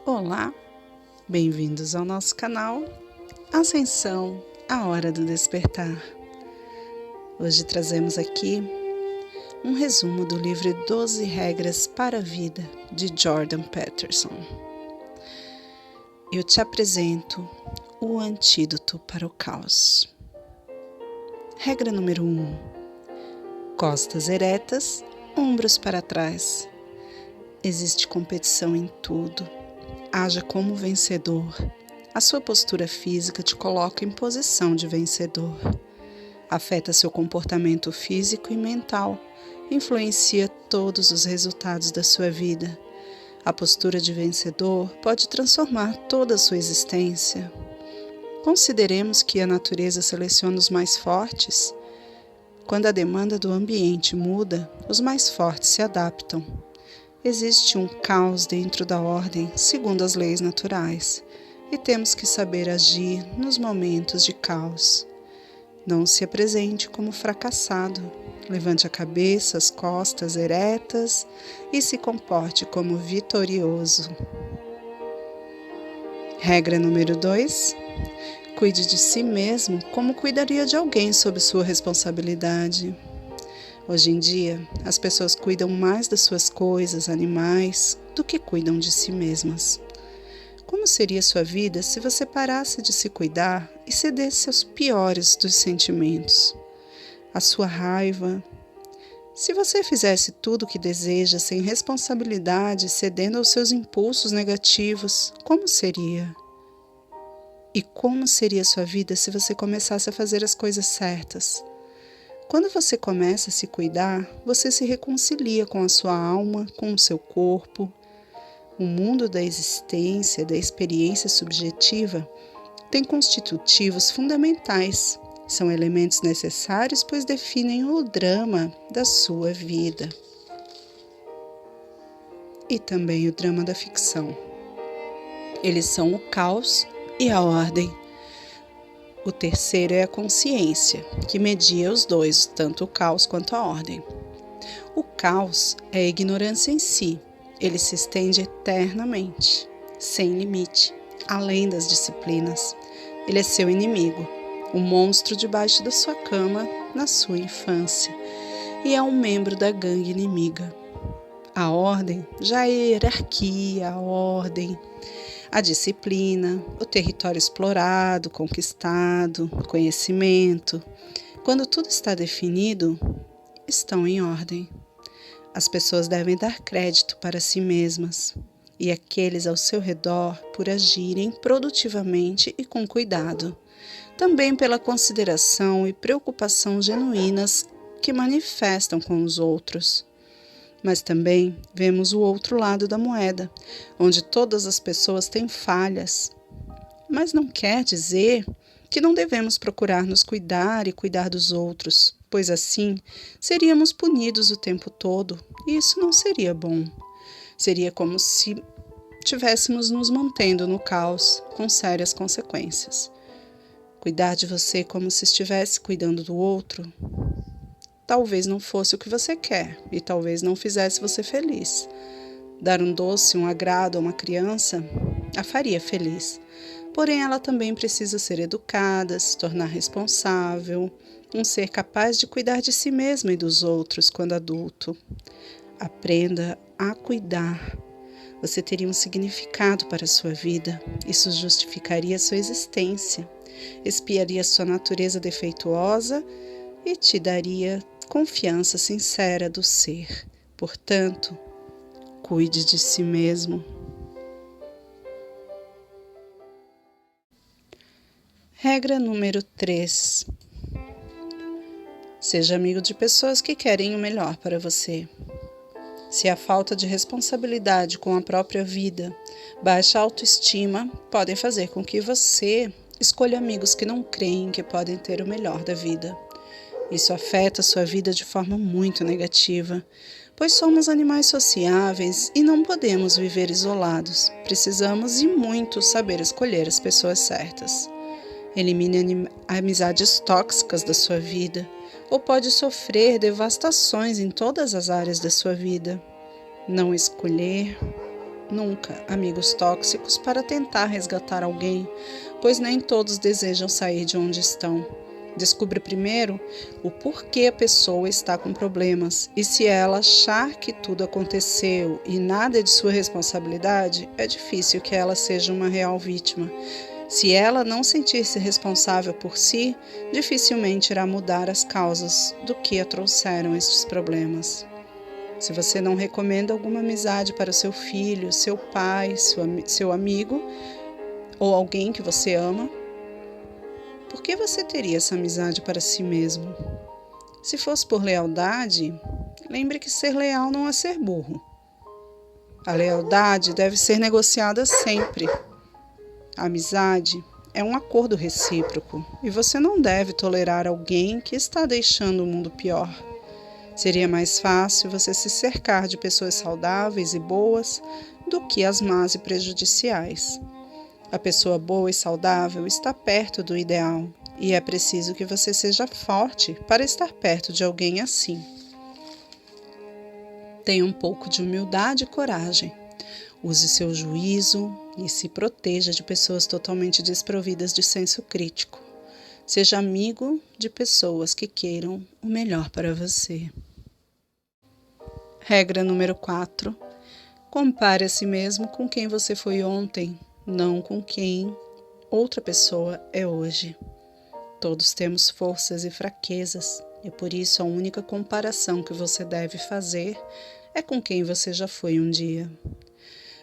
Olá, bem-vindos ao nosso canal Ascensão, a Hora do Despertar. Hoje trazemos aqui um resumo do livro 12 Regras para a Vida, de Jordan Peterson. Eu te apresento o antídoto para o caos. Regra número 1. Costas eretas, ombros para trás. Existe competição em tudo. Haja como vencedor. A sua postura física te coloca em posição de vencedor. Afeta seu comportamento físico e mental. Influencia todos os resultados da sua vida. A postura de vencedor pode transformar toda a sua existência. Consideremos que a natureza seleciona os mais fortes. Quando a demanda do ambiente muda, os mais fortes se adaptam. Existe um caos dentro da ordem, segundo as leis naturais, e temos que saber agir nos momentos de caos. Não se apresente como fracassado. Levante a cabeça, as costas eretas e se comporte como vitorioso. Regra número 2. Cuide de si mesmo como cuidaria de alguém sob sua responsabilidade. Hoje em dia, as pessoas cuidam mais das suas coisas, animais, do que cuidam de si mesmas. Como seria sua vida se você parasse de se cuidar e cedesse aos piores dos sentimentos? A sua raiva. Se você fizesse tudo o que deseja sem responsabilidade, cedendo aos seus impulsos negativos, como seria? E como seria sua vida se você começasse a fazer as coisas certas? Quando você começa a se cuidar, você se reconcilia com a sua alma, com o seu corpo. O mundo da existência, da experiência subjetiva, tem constitutivos fundamentais. São elementos necessários, pois definem o drama da sua vida. E também o drama da ficção. Eles são o caos e a ordem. O terceiro é a consciência, que media os dois, tanto o caos quanto a ordem. O caos é a ignorância em si. Ele se estende eternamente, sem limite, além das disciplinas. Ele é seu inimigo, o monstro debaixo da sua cama na sua infância, e é um membro da gangue inimiga. A ordem já é a hierarquia, a ordem, a disciplina, o território explorado, conquistado, conhecimento. Quando tudo está definido, estão em ordem. As pessoas devem dar crédito para si mesmas e aqueles ao seu redor por agirem produtivamente e com cuidado. Também pela consideração e preocupação genuínas que manifestam com os outros. Mas também vemos o outro lado da moeda, onde todas as pessoas têm falhas. Mas não quer dizer que não devemos procurar nos cuidar e cuidar dos outros, pois assim seríamos punidos o tempo todo, e isso não seria bom. Seria como se estivéssemos nos mantendo no caos, com sérias consequências. Cuidar de você como se estivesse cuidando do outro, talvez não fosse o que você quer e talvez não fizesse você feliz. Dar um doce, um agrado a uma criança a faria feliz. Porém, ela também precisa ser educada, se tornar responsável, um ser capaz de cuidar de si mesma e dos outros quando adulto. Aprenda a cuidar. Você teria um significado para a sua vida. Isso justificaria a sua existência, expiaria sua natureza defeituosa e te daria confiança sincera do ser. Portanto, cuide de si mesmo. Regra número 3. Seja amigo de pessoas que querem o melhor para você. Se a falta de responsabilidade com a própria vida, baixa autoestima, podem fazer com que você escolha amigos que não creem que podem ter o melhor da vida. Isso afeta a sua vida de forma muito negativa, pois somos animais sociáveis e não podemos viver isolados. Precisamos e muito saber escolher as pessoas certas. Elimine amizades tóxicas da sua vida, ou pode sofrer devastações em todas as áreas da sua vida. Não escolher nunca amigos tóxicos para tentar resgatar alguém, pois nem todos desejam sair de onde estão. Descubra primeiro o porquê a pessoa está com problemas, e se ela achar que tudo aconteceu e nada é de sua responsabilidade, é difícil que ela seja uma real vítima. Se ela não sentir-se responsável por si, dificilmente irá mudar as causas do que a trouxeram estes problemas. Se você não recomenda alguma amizade para seu filho, seu pai, seu amigo ou alguém que você ama, por que você teria essa amizade para si mesmo? Se fosse por lealdade, lembre que ser leal não é ser burro. A lealdade deve ser negociada sempre. A amizade é um acordo recíproco e você não deve tolerar alguém que está deixando o mundo pior. Seria mais fácil você se cercar de pessoas saudáveis e boas do que as más e prejudiciais. A pessoa boa e saudável está perto do ideal e é preciso que você seja forte para estar perto de alguém assim. Tenha um pouco de humildade e coragem. Use seu juízo e se proteja de pessoas totalmente desprovidas de senso crítico. Seja amigo de pessoas que queiram o melhor para você. Regra número 4. Compare a si mesmo com quem você foi ontem, não com quem outra pessoa é hoje. Todos temos forças e fraquezas, e por isso a única comparação que você deve fazer é com quem você já foi um dia.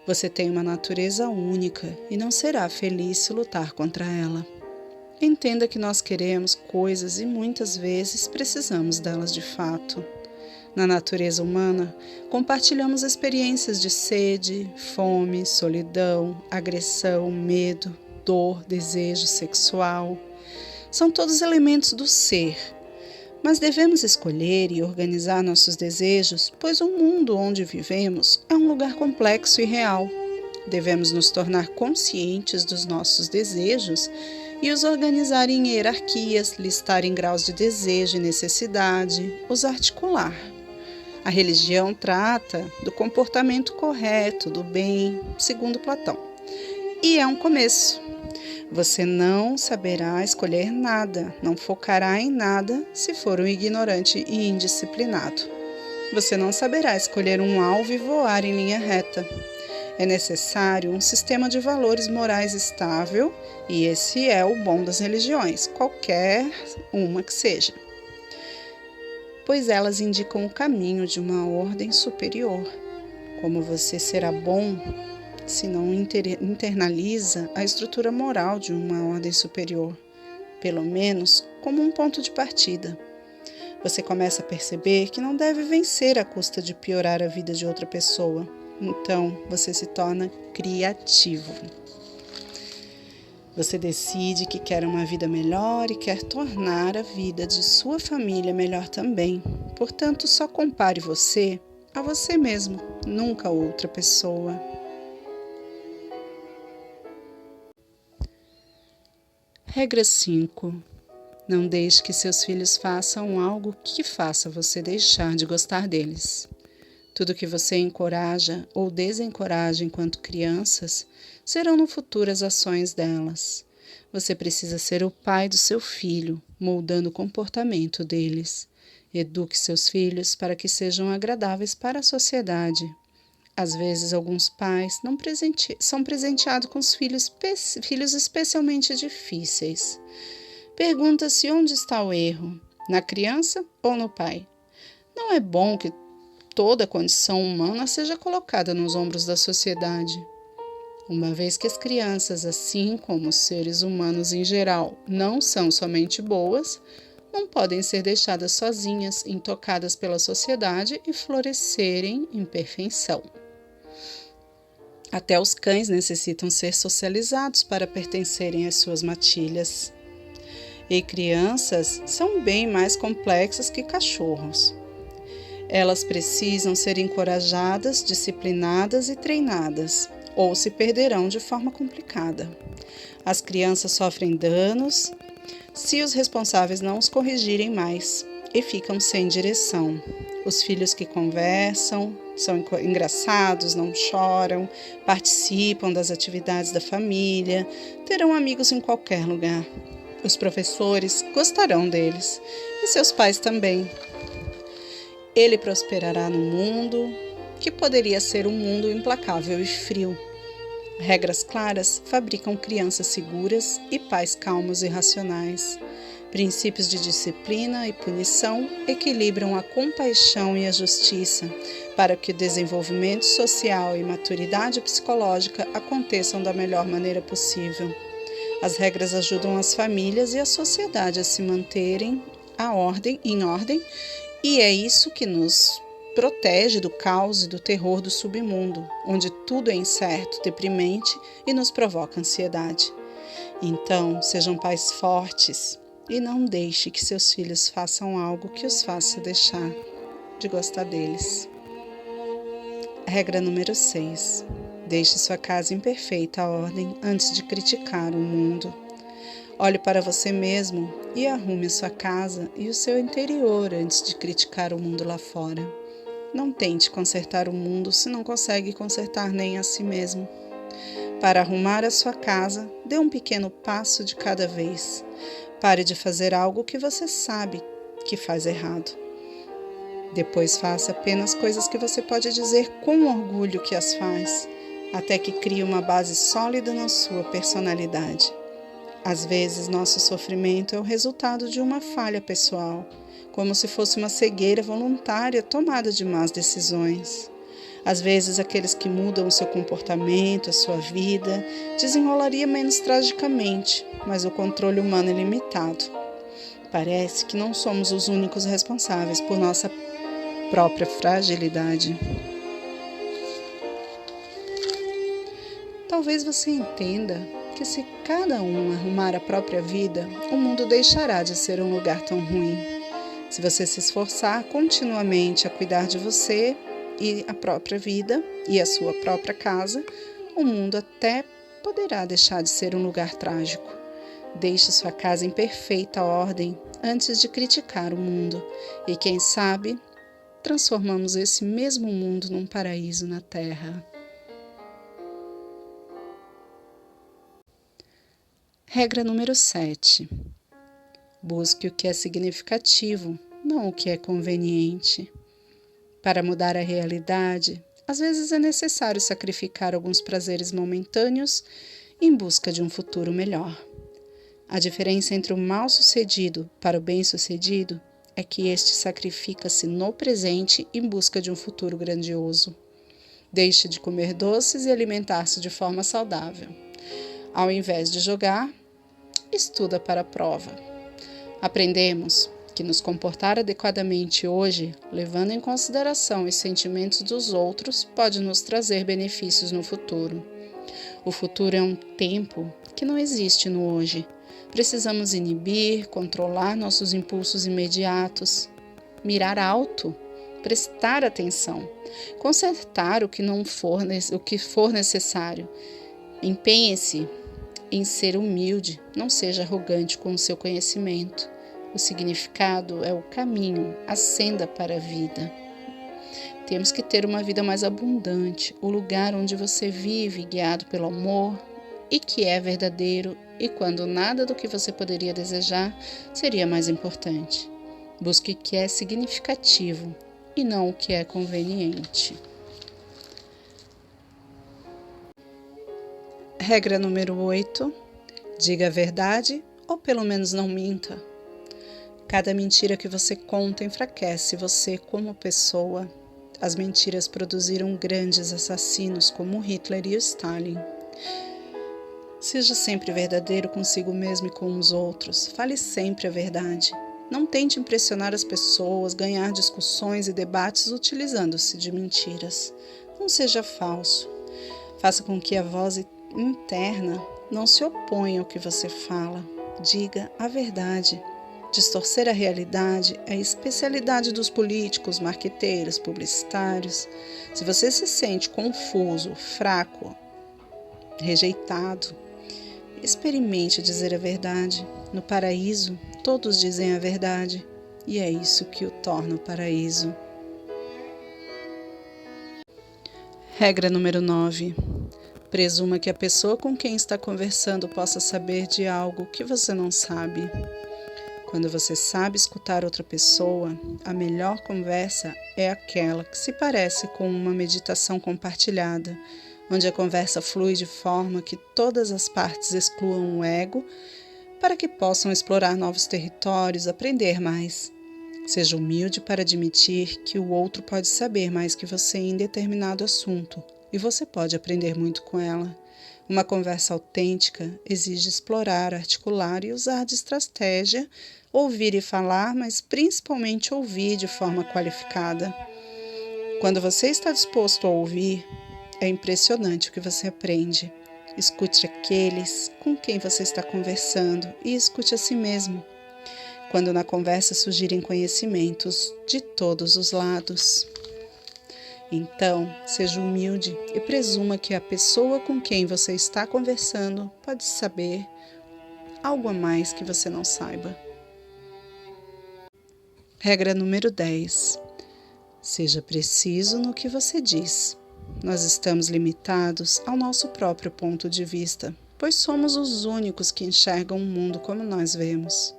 Você tem uma natureza única e não será feliz se lutar contra ela. Entenda que nós queremos coisas e muitas vezes precisamos delas de fato. Na natureza humana, compartilhamos experiências de sede, fome, solidão, agressão, medo, dor, desejo sexual. São todos elementos do ser, mas devemos escolher e organizar nossos desejos, pois o mundo onde vivemos é um lugar complexo e real. Devemos nos tornar conscientes dos nossos desejos e os organizar em hierarquias, listar em graus de desejo e necessidade, os articular. A religião trata do comportamento correto, do bem, segundo Platão. E é um começo. Você não saberá escolher nada, não focará em nada se for um ignorante e indisciplinado. Você não saberá escolher um alvo e voar em linha reta. É necessário um sistema de valores morais estável, e esse é o bom das religiões, qualquer uma que seja, pois elas indicam o caminho de uma ordem superior. Como você será bom se não internaliza a estrutura moral de uma ordem superior, pelo menos como um ponto de partida? Você começa a perceber que não deve vencer à custa de piorar a vida de outra pessoa. Então, você se torna criativo. Você decide que quer uma vida melhor e quer tornar a vida de sua família melhor também. Portanto, só compare você a você mesmo, nunca a outra pessoa. Regra 5. Não deixe que seus filhos façam algo que faça você deixar de gostar deles. Tudo que você encoraja ou desencoraja enquanto crianças serão no futuro as ações delas. Você precisa ser o pai do seu filho, moldando o comportamento deles. Eduque seus filhos para que sejam agradáveis para a sociedade. Às vezes, alguns pais são presenteados com os filhos especialmente difíceis. Pergunta-se onde está o erro, na criança ou no pai? Não é bom que toda a condição humana seja colocada nos ombros da sociedade. Uma vez que as crianças, assim como os seres humanos em geral, não são somente boas, não podem ser deixadas sozinhas, intocadas pela sociedade e florescerem em perfeição. Até os cães necessitam ser socializados para pertencerem às suas matilhas. E crianças são bem mais complexas que cachorros. Elas precisam ser encorajadas, disciplinadas e treinadas, ou se perderão de forma complicada. As crianças sofrem danos se os responsáveis não os corrigirem mais. e ficam sem direção. Os filhos que conversam, são engraçados, não choram, participam das atividades da família, terão amigos em qualquer lugar. Os professores gostarão deles e seus pais também. Ele prosperará no mundo, que poderia ser um mundo implacável e frio. Regras claras fabricam crianças seguras e pais calmos e racionais. Princípios de disciplina e punição equilibram a compaixão e a justiça, para que o desenvolvimento social e maturidade psicológica aconteçam da melhor maneira possível. As regras ajudam as famílias e a sociedade a se manterem em ordem, e é isso que nos protege do caos e do terror do submundo, onde tudo é incerto, deprimente e nos provoca ansiedade. Então, sejam pais fortes e não deixe que seus filhos façam algo que os faça deixar de gostar deles. Regra número 6. Deixe sua casa em perfeita ordem antes de criticar o mundo. Olhe para você mesmo e arrume a sua casa e o seu interior antes de criticar o mundo lá fora. Não tente consertar o mundo se não consegue consertar nem a si mesmo. Para arrumar a sua casa, dê um pequeno passo de cada vez. Pare de fazer algo que você sabe que faz errado. Depois faça apenas coisas que você pode dizer com orgulho que as faz, até que crie uma base sólida na sua personalidade. Às vezes, nosso sofrimento é o resultado de uma falha pessoal, como se fosse uma cegueira voluntária tomada de más decisões. Às vezes, aqueles que mudam o seu comportamento, a sua vida, desenrolaria menos tragicamente, mas o controle humano é limitado. Parece que não somos os únicos responsáveis por nossa própria fragilidade. Talvez você entenda que se cada um arrumar a própria vida, o mundo deixará de ser um lugar tão ruim. Se você se esforçar continuamente a cuidar de você e a própria vida e a sua própria casa, o mundo até poderá deixar de ser um lugar trágico. Deixe sua casa em perfeita ordem antes de criticar o mundo e, quem sabe, transformamos esse mesmo mundo num paraíso na Terra. Regra número 7. Busque o que é significativo, não o que é conveniente. Para mudar a realidade, às vezes é necessário sacrificar alguns prazeres momentâneos em busca de um futuro melhor. A diferença entre o mal-sucedido para o bem-sucedido é que este sacrifica-se no presente em busca de um futuro grandioso. Deixe de comer doces e alimentar-se de forma saudável. Ao invés de jogar, estuda para a prova. Aprendemos que nos comportar adequadamente hoje, levando em consideração os sentimentos dos outros, pode nos trazer benefícios no futuro. O futuro é um tempo que não existe no hoje. Precisamos inibir, controlar nossos impulsos imediatos, mirar alto, prestar atenção, consertar o que for necessário. Empenhe-se em ser humilde, não seja arrogante com o seu conhecimento. O significado é o caminho, a senda para a vida. Temos que ter uma vida mais abundante, o lugar onde você vive guiado pelo amor e que é verdadeiro, e quando nada do que você poderia desejar seria mais importante. Busque o que é significativo e não o que é conveniente. Regra número 8. Diga a verdade ou pelo menos não minta. Cada mentira que você conta enfraquece você como pessoa. As mentiras produziram grandes assassinos como Hitler e Stalin. Seja sempre verdadeiro consigo mesmo e com os outros. Fale sempre a verdade. Não tente impressionar as pessoas, ganhar discussões e debates utilizando-se de mentiras. Não seja falso. Faça com que a voz interna não se oponha ao que você fala. Diga a verdade. Distorcer a realidade é a especialidade dos políticos, marqueteiros, publicitários. Se você se sente confuso, fraco, rejeitado, experimente dizer a verdade. No paraíso, todos dizem a verdade. e é isso que o torna o paraíso. Regra número 9. Presuma que a pessoa com quem está conversando possa saber de algo que você não sabe. Quando você sabe escutar outra pessoa, a melhor conversa é aquela que se parece com uma meditação compartilhada, onde a conversa flui de forma que todas as partes excluam o ego para que possam explorar novos territórios, aprender mais. Seja humilde para admitir que o outro pode saber mais que você em determinado assunto e você pode aprender muito com ela. Uma conversa autêntica exige explorar, articular e usar de estratégia, ouvir e falar, mas principalmente ouvir de forma qualificada. Quando você está disposto a ouvir, é impressionante o que você aprende. Escute aqueles com quem você está conversando e escute a si mesmo. Quando na conversa surgirem conhecimentos de todos os lados. Então, seja humilde e presuma que a pessoa com quem você está conversando pode saber algo a mais que você não saiba. Regra número 10. Seja preciso no que você diz. Nós estamos limitados ao nosso próprio ponto de vista, pois somos os únicos que enxergam o mundo como nós vemos.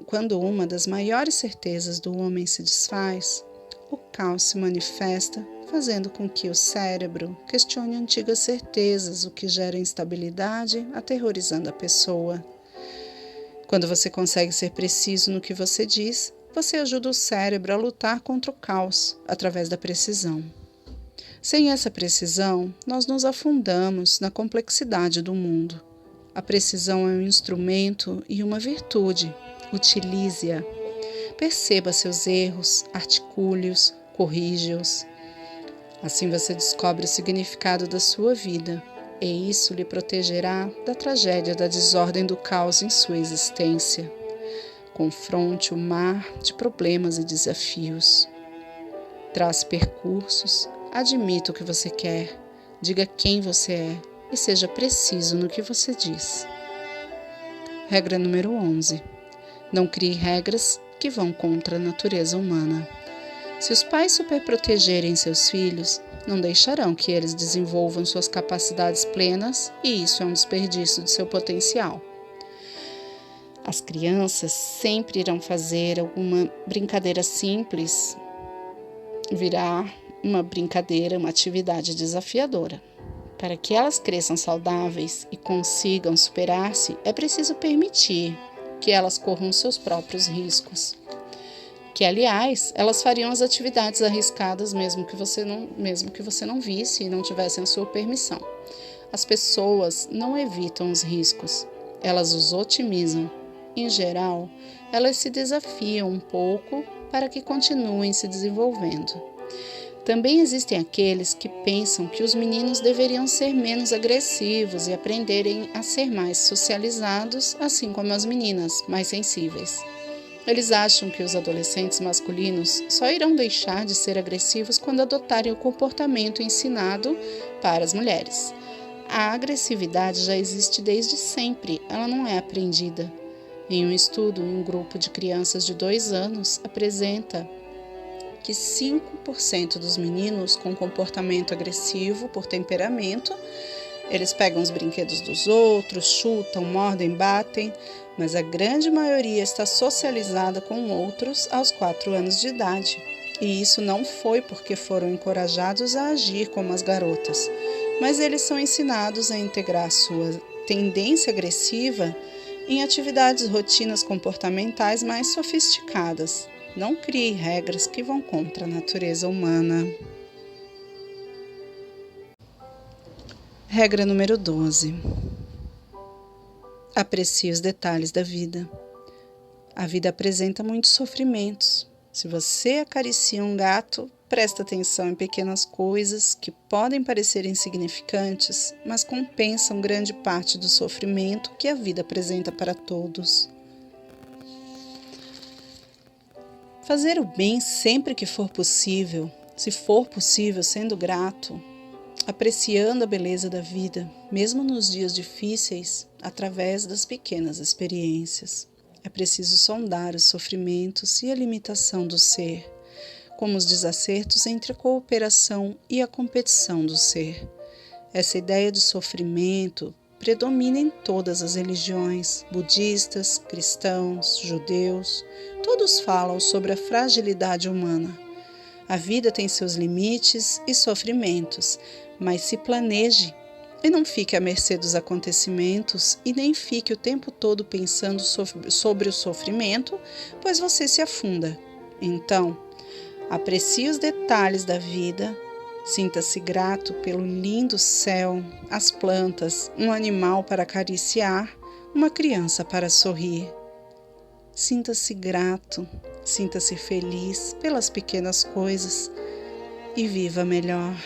Quando uma das maiores certezas do homem se desfaz, o caos se manifesta, fazendo com que o cérebro questione antigas certezas, o que gera instabilidade, aterrorizando a pessoa. Quando você consegue ser preciso no que você diz, você ajuda o cérebro a lutar contra o caos, através da precisão. Sem essa precisão, nós nos afundamos na complexidade do mundo. A precisão é um instrumento e uma virtude. Utilize-a. Perceba seus erros, articule-os, corrige-os. Assim você descobre o significado da sua vida, e isso lhe protegerá da tragédia da desordem do caos em sua existência. Confronte o mar de problemas e desafios. Trace percursos, admita o que você quer, diga quem você é e seja preciso no que você diz. Regra número 11. Não crie regras que vão contra a natureza humana. Se os pais superprotegerem seus filhos, não deixarão que eles desenvolvam suas capacidades plenas e isso é um desperdício de seu potencial. As crianças sempre irão fazer alguma brincadeira simples virar uma brincadeira, uma atividade desafiadora. Para que elas cresçam saudáveis e consigam superar-se, é preciso permitir que elas corram seus próprios riscos. Que, aliás, elas fariam as atividades arriscadas mesmo que você não visse e não tivessem a sua permissão. As pessoas não evitam os riscos, elas os otimizam. Em geral, elas se desafiam um pouco para que continuem se desenvolvendo. Também existem aqueles que pensam que os meninos deveriam ser menos agressivos e aprenderem a ser mais socializados, assim como as meninas, mais sensíveis. Eles acham que os adolescentes masculinos só irão deixar de ser agressivos quando adotarem o comportamento ensinado para as mulheres. A agressividade já existe desde sempre, ela não é aprendida. Em um estudo, um grupo de crianças de 2 anos apresenta que 5% dos meninos com comportamento agressivo por temperamento, eles pegam os brinquedos dos outros, chutam, mordem, batem, mas a grande maioria está socializada com outros aos 4 anos de idade. E isso não foi porque foram encorajados a agir como as garotas, mas eles são ensinados a integrar sua tendência agressiva em atividades rotinas comportamentais mais sofisticadas. Não crie regras que vão contra a natureza humana. Regra número 12. Aprecie os detalhes da vida. A vida apresenta muitos sofrimentos. Se você acaricia um gato, presta atenção em pequenas coisas que podem parecer insignificantes, mas compensam grande parte do sofrimento que a vida apresenta para todos. Fazer o bem sempre que for possível, se for possível, sendo grato, apreciando a beleza da vida, mesmo nos dias difíceis, através das pequenas experiências. É preciso sondar os sofrimentos e a limitação do ser, como os desacertos entre a cooperação e a competição do ser. Essa ideia de sofrimento predomina em todas as religiões, budistas, cristãos, judeus. Todos falam sobre a fragilidade humana. A vida tem seus limites e sofrimentos, mas se planeje e não fique à mercê dos acontecimentos e nem fique o tempo todo pensando sobre o sofrimento, pois você se afunda. Então, aprecie os detalhes da vida, sinta-se grato pelo lindo céu, as plantas, um animal para acariciar, uma criança para sorrir. Sinta-se grato, sinta-se feliz pelas pequenas coisas e viva melhor.